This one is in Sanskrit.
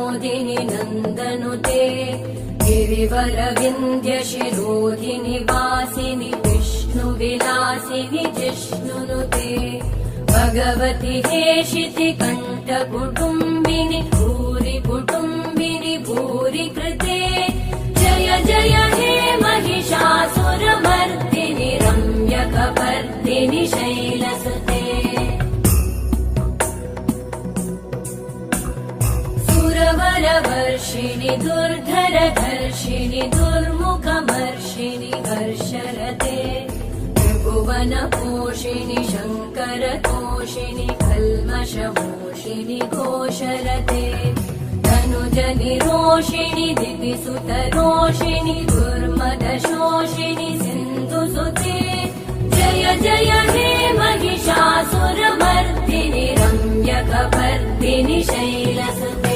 मोदिनि नन्दनुते गिरिवरविन्द्यशिरोधिनि वासिनि विष्णुविलासिनि जिष्णुनुते भगवति हेशिति कण्ठकुटुम्बिनि भूरि कुटुम्बिनि भूरि कृते जय जय हे महिषासुरमर्दिनि रम्यकपर्दिनि शैलसुते सुरवरवर्षिणि दुर्धरधर्षिणि दुर्मुखमर्षिणि हर्षरते त्रिभुवनपोषिणि शङ्करतोषिणि कल्मषमोषिणि घोषरते धनुजनिरोषिणि दिविसुतरोषिणि दुर्मदशोषिणि सिन्धुसुते जय जय हे महिषासुरमर्दिनि रम्यकपर्दिनि शैलसुते